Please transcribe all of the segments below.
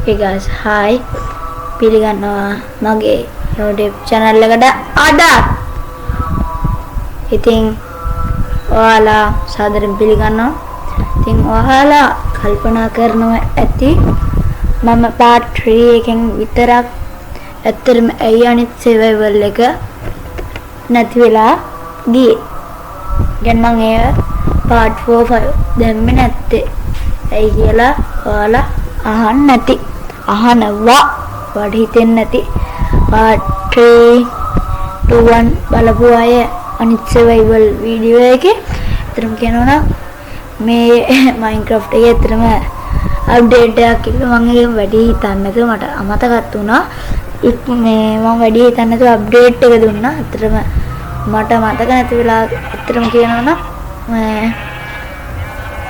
Hey guys, hi. පිළිගන්නවා මගේ YouTube channel එකට අද. ඉතින් ඔයාලා සාදරයෙන් පිළිගන්නවා. ඉතින් ඔයාලා කල්පනා කරනවා ඇති මම part 3 එකෙන් විතරක් ඇත්තටම ඇයි අනිත් survival එක නැති වෙලා ගියේ. දැන් මම ඒ part 4 5 දැම්මේ නැත්තේ. ඇයි කියලා ඔයාලා අහන්න නැති. අහනවා වඩ හිතෙන්නේ නැති part 3 2 1 බලපු අය අනිත් survival වීඩියෝ එකේ අතරම කියනවා මේ Minecraft එකේ අතරම අප්ඩේට් එකක් කිව්වා මම ඒක වැඩි හිතන්නේ නැතුව මට අමතකත් වුණා මේ මම වැඩි හිතන්නේ නැතුව අප්ඩේට් එක දුන්නා අතරම මට මතක නැති වෙලා අතරම කියනවා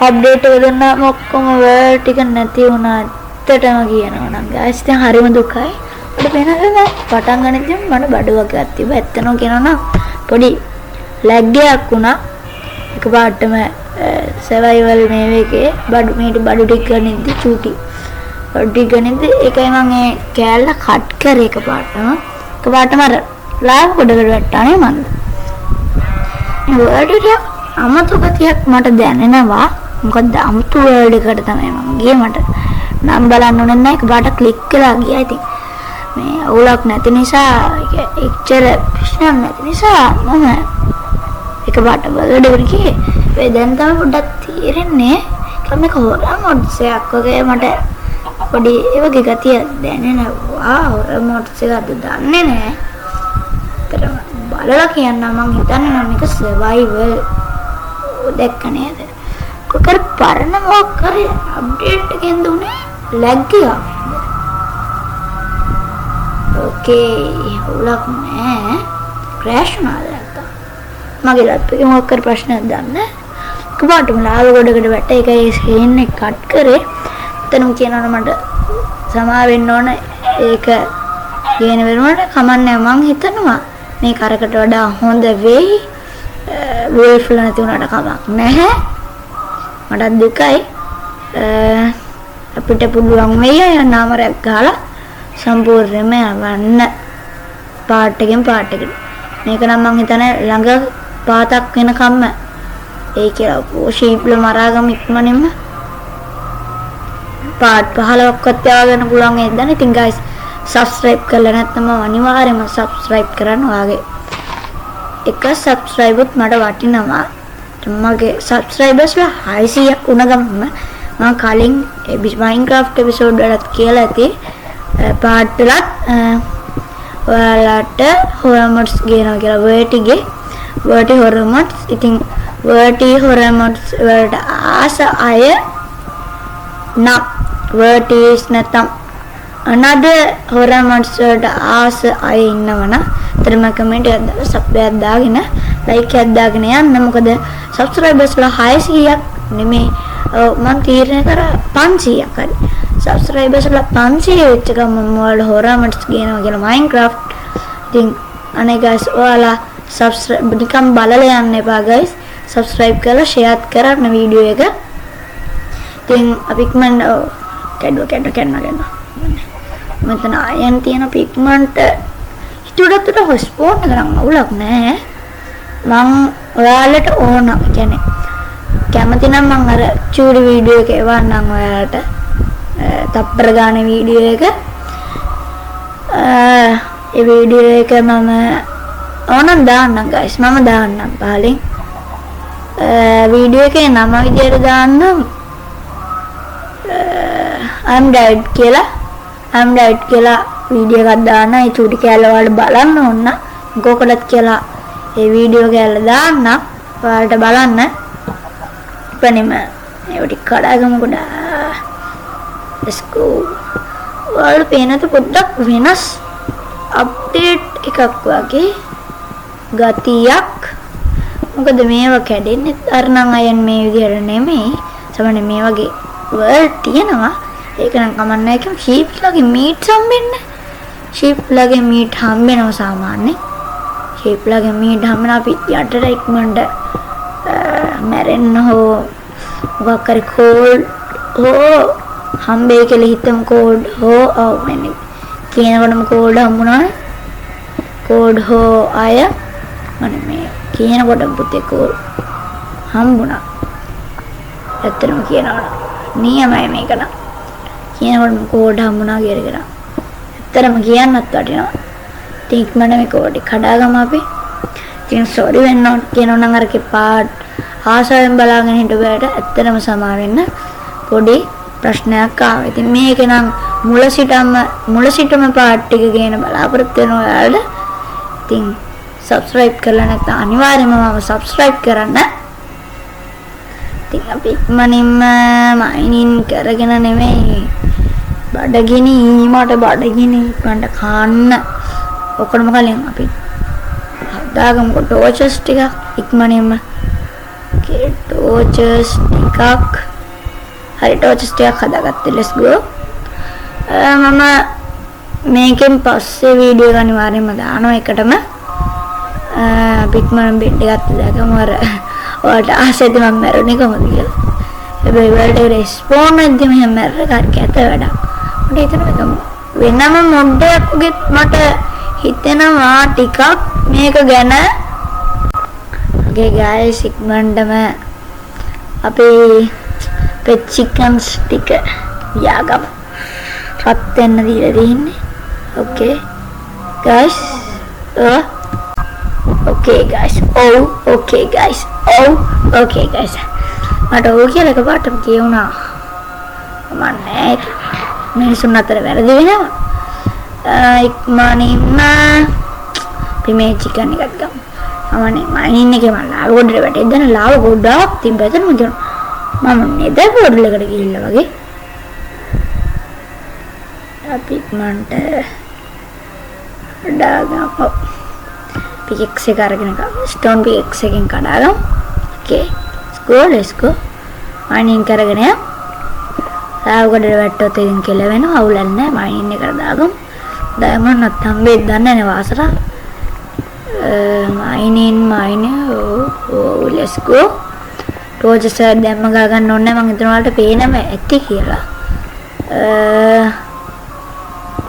අප්ඩේට් එක දුන්නා ඔක්කොම වර්ඩ් ටික නැති වුණා ඇත්තටම කියනවා නම් guys දැන් හරිම දුකයි මට වෙනදා පටන් ගන්නදී මට බඩුවක් තිබ්බා ඇත්තනෝ කියනවා නම් පොඩි ලැග් එකක් වුණා එකපාරටම survival මේකේ බඩු ටික ගනිද්දි චූටි බඩු ටික ගනිද්දි ඒකයි මම ඒ කෑල්ල කට් කරේ එකපාරටම අර ලයිව් කොටකට වැට්ටානේ මන්ද ඒ වර්ඩ් එක අමතකතියක් මට දැනෙනවා මොකද අමුතු වර්ඩ් එකකට තමයි මම ගියේ මට නම් බලන්න ඕනේ නැහැ එකපාරට ක්ලික් කරලා ගියා ඉතින් මේ අවුලක් නැති නිසා එච්චර ප්‍රශ්න නැති නිසා මම එකපාරට බලඩ ගියේ ඒ දැන් තමයි පොඩ්ඩක් තීරෙන්නේ මේක හොරම් මොඩ්ස් එකක් වගේ මට පොඩි ඒ වගේ ගතිය දැනෙනවා හොරම් මොඩ්ස් එකක්ද දන්නේ නැහැ ඒතර බලලා කියන්න මම හිතන්නේ නම් මේක සර්වයිවල් දැක්ක නේද කොකර පරණ මොකක්ද අප්ඩේට් එකෙන් දුන්නේ ලැග් එක ඕකේ හුලක් නෑ ක්‍රෑෂ් වුණාද නැත්තම් මගේ ලැප් එකේ මොකක් කර ප්‍රශ්නයක් දන්නේ කපාටම ලාව ගොඩකට වැට ඒකයි ස්ක්‍රීන් එක කට් කරේ එතනම කියනවා මට සමා වෙන්න ඕන ඒක ගේන වෙනුවට කමන්නේ මං හිතනවා මේ කරකට වඩා හොඳ වෙයි වේෆ්ල නැති වුණාට කමක් නැහැ මට දුකයි අපිට පුළුවන් වෙයි නාමරයක් ගහලා සම්පූර්ණයෙන්ම යවන්න පාට් එකෙන් පාට් එකට මේක නම් මං හිතන්නේ ළඟ පාතක් වෙනකම්ම ඒ කියලා ෂීප්ල මරාගම ඉක්මනින්ම පාට් 15ක්වත් යවගන්න පුළුවන් ඒ දන්නේ ඉතින් guys subscribe කරලා නැත්නම් අනිවාර්යයෙන්ම subscribe කරන්න ඔයාගේ එක subscribe උත් මට වටිනවා මගේ subscribers 600ක් වුණ ගමන් මම කලින් Minecraft episode වලත් කියලා ඇති part වලත් ඔයාලට horror mods ගේනවා කියලා verti horror mods ඉතින් verti horror mods වලට ආස අය නම් vertis නැත්නම් another horror mods වලට ආස අය ඉන්නවනම් තරම කමෙන්ට් එකක් දාලා සබ් එකක් දාගෙන like එකක් දාගෙන යන්න මොකද subscribers ලා 600ක් නෙමෙයි මම තීරණය කරා 500ක් හරි subscribers ලා 500 වෙච්ච ගමන් මම ඔයාලා horror mods ගේනවා කියලා Minecraft ඉතින් අනේ guys ඔයාලා subscribe නිකන් බලලා යන්න එපා guys subscribe කරලා share කරන්න වීඩියෝ එක ඉතින් අපි ඉක්මනට කැඩුවා මෙතන අයන් තියෙන පිග්මන්ට් හිතුවටත් හොස්පෝට් කරන් අවුලක් නැහැ මම ඔයාලට ඕන කියන්නේ කැමති නම් මම අර චූඩි වීඩියෝ එක එවන්නම් ඔයාලට තප්පර ගාන වීඩියෝ එක ඒ වීඩියෝ එක මම ඕනම් දාන්නම් guys මම දාන්නම් පහලින් වීඩියෝ එකේ නම විදියට දාන්නම් I'm dead කියලා වීඩියෝ එකක් දාන්න ඒ චූටි කැලේ වල බලන්න ඕන කොකඩත් කියලා ඒ වීඩියෝ කැලේ දාන්න ඔයාලට බලන්න ඉපෙනෙම ඒවට කඩාගමු කොට let's go ඔයාලට පේනද පොඩ්ඩක් වෙනස් අප්ඩේට් එකක් වගේ ගතියක් මොකද මේවා කැඩෙන්නේ අර නම් අයන් මේ විදියට නෙමෙයි සමහරවිට මේ වගේ වර්ඩ් තියෙනවා ඒක නම් කමන්නේ කිව්ව ෂීප් ලගේ මීට් හම්බෙනවා සාමාන්‍යයෙන් ෂීප් ලගේ මීට් හම්බෙන අපි යටට ඉක්මනට මැරෙන්න හෝ මොකක් හරි කෝල් හෝ හම්බෙයි කියලා හිතමු කෝඩ් හෝ ඔව් මෙන්න කියනකොටම කෝඩ් හම්බුණා කෝඩ් හෝ අය මම මේ කියනකොටම පුතේ කෝඩ් හම්බුණා ඇත්තටම කියනවා නියමයි මේක නම් කියනකොටම කෝඩ් හම්බුණා කියලා ඇත්තටම කියන්නත් වටිනවා ඉතින් ඉක්මනට මේ කෝඩ් එක කඩාගමු අපි ඉතින් සෝරි වෙන්න කියනවා නම් අරකේ පාඩ් ආසාවෙන් බලාගෙන හිටුවාට ඇත්තටම සමා වෙන්න පොඩි ප්‍රශ්නයක් ආවා. ඉතින් මේක නම් මුල සිටම පාඩ් ටික ගේන බලාපොරොත්තු වෙන ඔයාලට ඉතින් subscribe කරලා නැත්නම් අනිවාර්යයෙන්ම මම subscribe කරන්න. ඉතින් අපි ඉක්මනින්ම මයිනින් කරගෙන නෙමෙයි බඩගිනි ඉක්මනට කන්න ඔක්කොම කලින් අපි හදාගමු ටෝචස් ටික ඉක්මනින්ම ටෝචස් ටිකක් හරි ටෝචස් ටිකක් හදාගත්තා let's go මම මේකෙන් පස්සේ වීඩියෝ එක අනිවාර්යයෙන්ම දානවා එකටම පිටමන් බෙඩ් එකත් දාගමු අර ඔයාලට ආසෙත් මම මරුනේ කොහොමද කියලා හැබැයි වලට රෙස්පොන්ඩ් නැද්ද මෙහෙම මැරෙන්න කැත වැඩක් මට හිතෙනවා වෙනම මොඩ්ඩයක් උගෙත් මට හිතෙනවා ටිකක් මේක ගැන okay guys ඉක්මනටම අපේ chickens ටික යාගම රත් වෙන්න දීලා තියෙන්නේ okay guys okay guys okay guys මට ඕක කියලා එකපාරටම කියුණා මන්නේ මිනිසුන් අතර වැරදි වෙනවා ඉක්මනින්ම අපි මේ chicken එකත් ගමු අමනේ මයින් එකේ මම ලාව ගොඩට වැටෙද්ද දැන් ලාව ගොඩක් තිබ්බද මම කියනවා මම නේද පොඩ්ඩලකට ගිහිල්ලා වගේ අපි ඉක්මනට දාගමු pickaxe එක අරගෙන ගමු stone pickaxe එකෙන් කඩාගමු okay let's go මයින් කරගෙන ලාව ගොඩට වැට්ටොත් ඉතින් කෙල වෙනවා අවුලක් නැහැ මයින් එකට දාගමු diamond නැත්නම් මේ දන්නේ නැහැ වාසර mine let's go torches දැම්ම ගා ගන්න ඕනේ මම හිතන වලට පේනම ඇති කියලා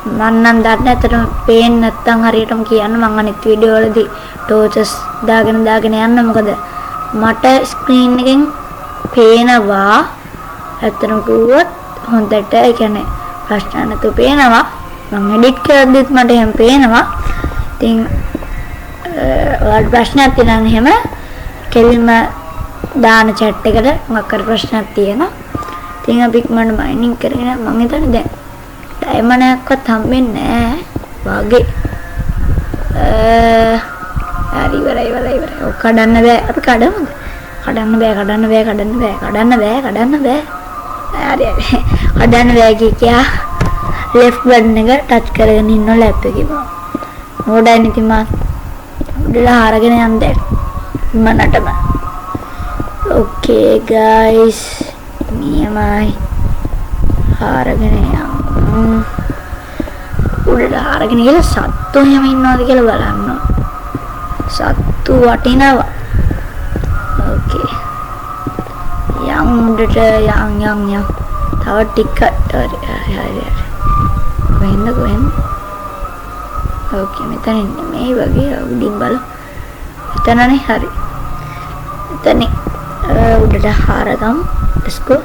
මම නම් දන්නේ නැතරම පේන්නේ නැත්තම් හරියටම කියන්න මම අනිත් වීඩියෝ වලදී torches දාගෙන යන්න මොකද මට ස්ක්‍රීන් එකෙන් පේනවා ඇත්තටම කිව්වොත් හොඳට ඒ කියන්නේ ප්‍රශ්න නැතුව පේනවා මම එඩිට් කරද්දිත් මට එහෙම පේනවා ඉතින් ඔයාලට ප්‍රශ්නයක් තියෙනවා එහෙම කෙලින්ම දාන chat එකට මොකක් හරි ප්‍රශ්නයක් තියෙනවා. ඉතින් අපි ඉක්මනට මයිනින් කරගෙන මම හිතන්නේ දැන් ඩයමන්ඩ් එකක්වත් හම්බෙන්නේ නැහැ වගේ. හරි ඉවරයි. ඔක කඩන්න බෑ. අපි කඩමුද? කඩන්න බෑ. හරි. කඩන්න බෑ කියා left button එක touch කරගෙන ඉන්න ලැප් එකේ මම. නෝඩයි ඉතින් මම උඩලා හරගෙන යන්න මනටම okay guys නියමයි හරගෙන යන්න උඩලා හරගෙන ගිහලා සත්තු එහෙම ඉන්නවද කියලා බලන්න සත්තු වටිනවා okay යම් උඩට යම් තව ටිකක් හරි කොහෙන්ද okay මෙතන ඉන්නේ මේ වගේ උඩින් බලමු එතනනේ හරි එතන උඩට හරගමු let's go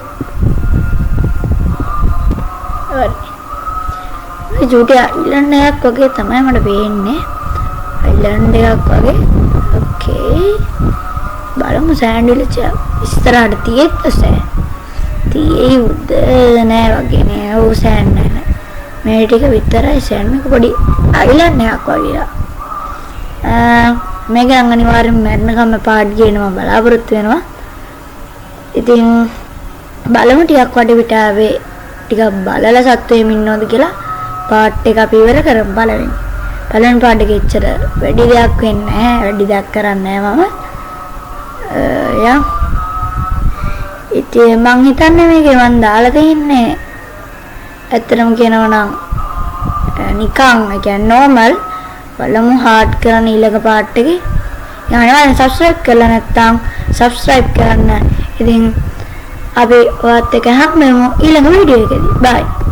හරි මේ ජූටි අයිලන්ඩ් එකක් වගේ තමයි මට පේන්නේ අයිලන්ඩ් එකක් වගේ okay බලමු සෑන්ඩ් විලේජ් ඉස්සරහට තියෙද්ද තියෙයි උද නෑ වගේ නෑ ඕ සෑන්ඩ් නෑ මේ ටික විතරයි සෑන්ඩ් එක පොඩි අයිලන්ඩ් එකක් වගේ මේක අනිවාර්යෙන්ම මැරෙනකම් පාඩ් ගේනවා බලාපොරොත්තු වෙනවා ඉතින් බලමු ටිකක් වටේ පිටාවේ ටිකක් බලලා සත්වෙම ඉන්නවද කියලා පාඩ් එක අපි ඉවර කරමු පළවෙනි පාඩ් එකේ ඉච්චර වැඩි දෙයක් වෙන්නේ නැහැ වැඩි දෙයක් කරන්නේ නැහැ මම ඉතින් මං හිතන්නේ මේකේ මං දාලා තින්නේ ඇත්තටම කියනවා නම් නිකන් ඒ කියන්නේ normal බලමු hard කරන ඊළඟ part එකේ යනවා subscribe කරලා නැත්නම් subscribe කරන්න ඉතින් අපි ඔයත් එක්ක හම්බෙමු ඊළඟ වීඩියෝ එකේදී. bye.